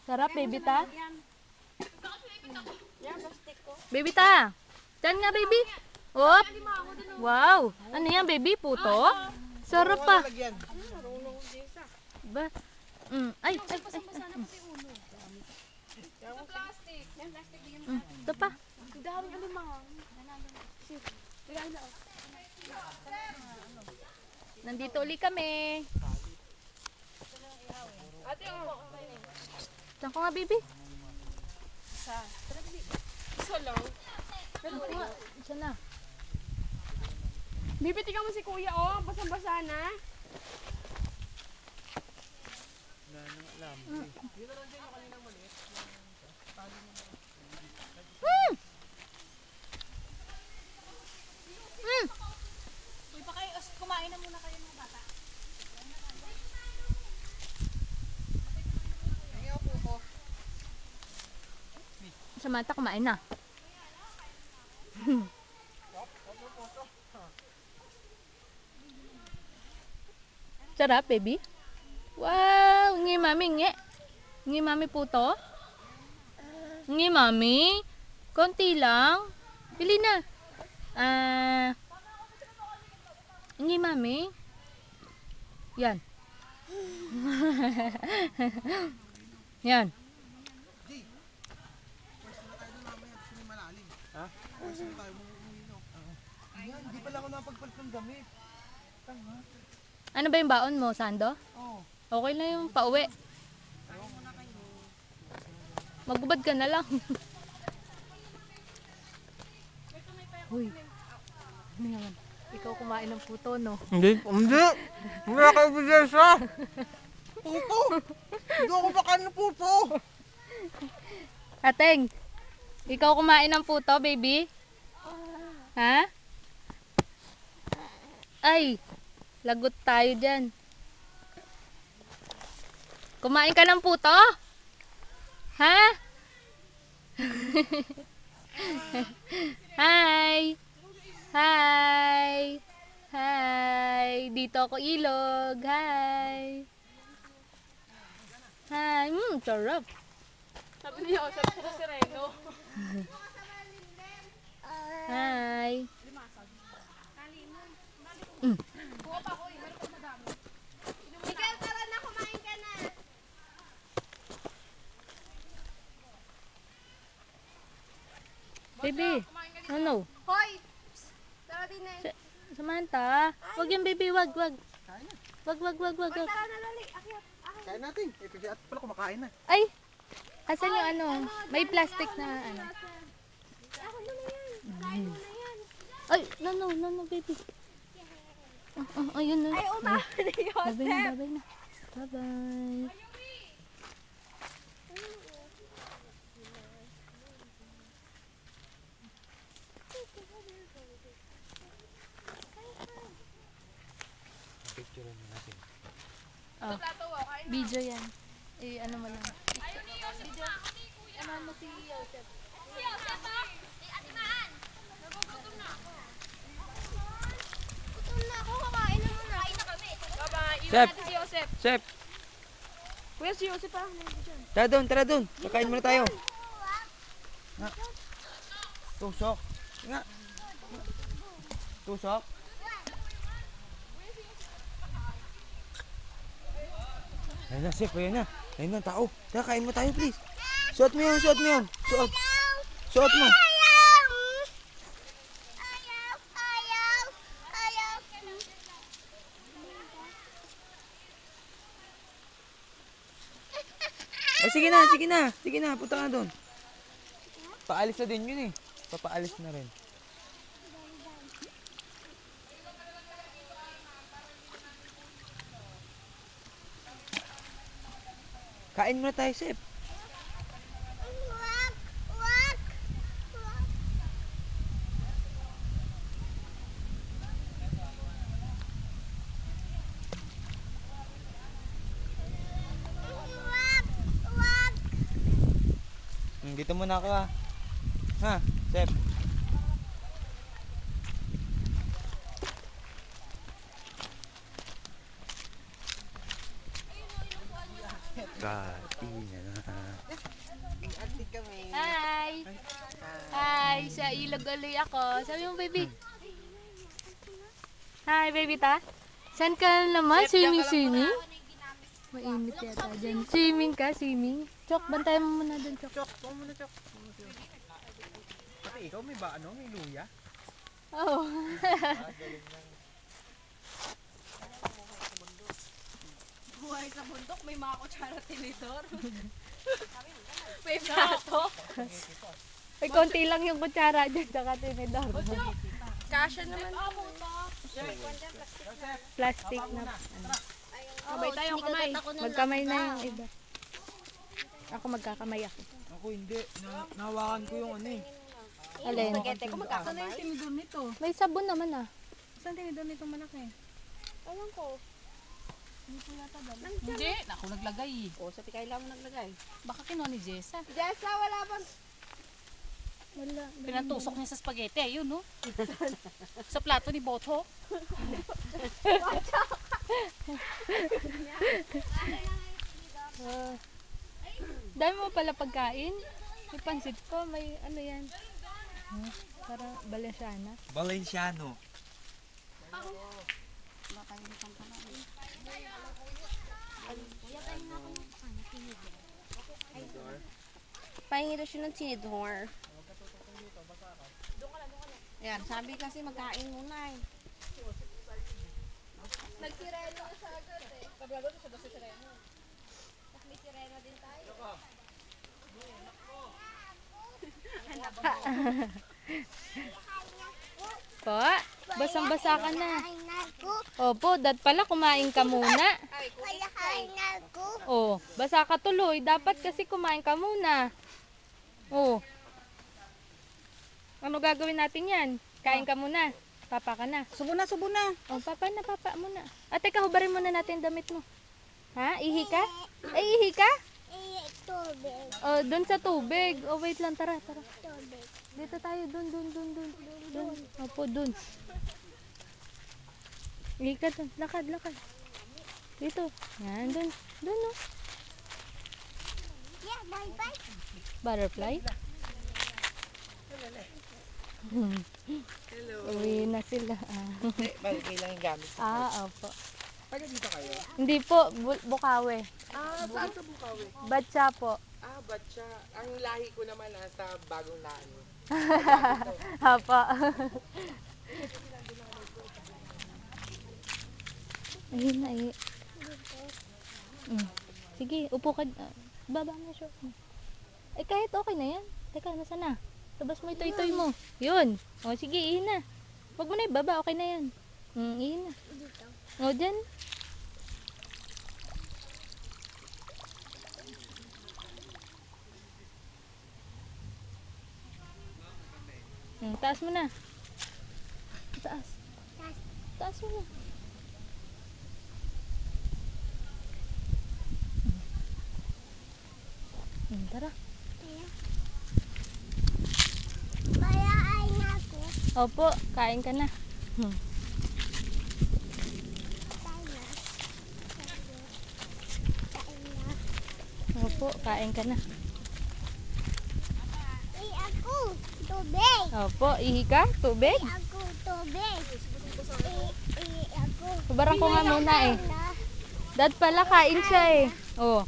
Sarap, baby ta. Yan, plastic ko. Baby ta. Diyan nga, baby. Op. Wow. Ano yan, baby? Puto? Sarap pa. Marunong din sa. Ba? Ay, ay, ay. Sa plastic. Yan, plastic. Bigyan mo. Ito pa. Ang daming alimang. Bigyan na. Nandito uli kami. Ate, oh. Diyan ko nga, baby. Isa lang. Diyan ko nga. Diyan na. Bibitikan mo si kuya, oh. Basang-basa na. Mm. Mm. Uy, pa kayo, kumain na muna kayo mga bata. Samantha, kumain na. Sarap, baby. Wow, ngi mami, ngi. Ngi mami puto. Ngi mami. Konti lang. Bili na. Ngi mami. Yan. Yan. Hindi pala ako napagpalit ng damit. Ano ba yung baon mo, Sando? Oo. Okay na yung pauwi. Magbubad ka na lang. Uy. Ano naman? Ikaw kumain ng puto, no? Hindi. Hindi ako ebidensya. Puto. Hindi ako makain ng puto. Ateng, ikaw kumain ng puto, baby? Ha? Ay, lagot tayo dyan. Kumain ka ng puto? Ha? Hi! Hi! Hi! Dito ako ilog. Hi! Hi! Sarap. Sabi niya, oh, sarap sa sireno. Hi! Miguel, tara na, kumain ka na. Baby, ano? Hoy! Tara din na. Samantha, wag yung baby, wag. Kain na. Wag. Tara na, dali. Akyat. Kain natin. Kasi at pala kumakain na. Ay, asan yung ano? May plastic na ano. Ako mo na yan. Kain mo na yan. Ay, no, baby. Ayun na. Ay, umahan ni Joseph. Babay na. Bye-bye. Picture mo natin. Oh, video yan. Ano mo lang. Video. Ano mo si Joseph? Gutom na ako. Kakain na muna. Kain na kami. Bye-bye. Iwan Chef. natin si Joseph. Chef. Kuya, si Joseph pa. Nandito dyan. Tara doon. Kakain muna tayo. Nga. Tusok. Nga. Tusok. Ayun na, chef. Ayun na. Ayun na, tao. Tara, kain mo tayo, please. Suot mo yun. Suot. Suot mo. Oh, sige na, punta ka na doon. Paalis na din yun eh. Papaalis na rin. Kain muna tayo, chef. Dito muna ka. Ha, chef. Kain na. Ate kami. Hi! Hi! Sa ilog ulit ako. Sabi mo, baby. Hi, baby ta. Saan ka naman? Swimming? Mainit yata dyan. Swimming ka? Swimming? Chok, bantayan mo muna dun, Chok. Chok, huwag mo na, Chok. Pati ikaw may may luya? Oo. Galing lang. Buhay sa bundok, may mga kutsara tinidor. May plato. May konti lang yung kutsara dyan, tsaka tinidor. Kasha naman. Plastic na. Sabay tayo, kamay. Magkamay na yung iba. Ako magkakamay ako. Ako hindi. Nahawakan ko yung ano eh. Alin? Spaghetti ko Saan na yung magkakamay. tinidor nito? May sabon naman ah. Saan tinidor nito malaki? Ewan ko. Hindi, ako naglagay eh. O, sa tikay lang mo naglagay. Baka kinuha ni Jessa. Jessa, wala bang... Wala. Pinantusok niya sa spaghetti, ayun no? Sa plato ni Boto. Dami mo pala pagkain. May pansit ko, may ano yan. Para Balenciana. Valenciano. Pahingi daw siya ng tinidor. Ayan, sabi kasi magkain muna eh. Nagsireno na siya agad eh. Sabi agad siya daw si Sireno. Tapos may sireno din tayo. Po, basang-basa ka na. Opo, dat pala kumain ka muna. Kaya kain ako. Oh, basa ka tuloy. Dapat kasi kumain ka muna. Oh. Ano gagawin natin yan? Kain ka muna. Papa ka na. Subo na, subo na. Oh, papa na, papa muna. At teka, hubarin muna natin yung damit mo. Ha? Ihi ka? Ay, ihi ka? Tubig. Oh, dun sa tubig. Oh, wait lang. Tara, tara. Tubig. Dito tayo. Dun. Dun. Opo, dun. Ihi ka dun. Lakad. Dito. Yan, dun. Dun, oh. Yeah, bye-bye. Butterfly? Hello. Uwi na sila. Bagay lang yung gamit. Opo. Taga dito kayo? Hindi po, Bukawi. Saan sa Bukawi? Batsa po. Batcha. Ang lahi ko naman nasa Bagong Laano. Opo. Ayun na eh. Sige, upo ka. Baba mo siya. Eh kahit okay na yan. Teka, nasa na? Labas mo ito mo. Yun. O sige, ihin na. Huwag mo na ibaba, okay na yan. Ihin na. O dyan. Taas mo na. Taas. Taas mo na. Tara. Kain ako. Opo, kain ka na. Opo, kain ka na. Ako, tubig. Opo, ihi ka? Tubig? Ako, tubig. Ako. Hubaran ko nga muna eh. Dad pala, kain siya eh. Oh.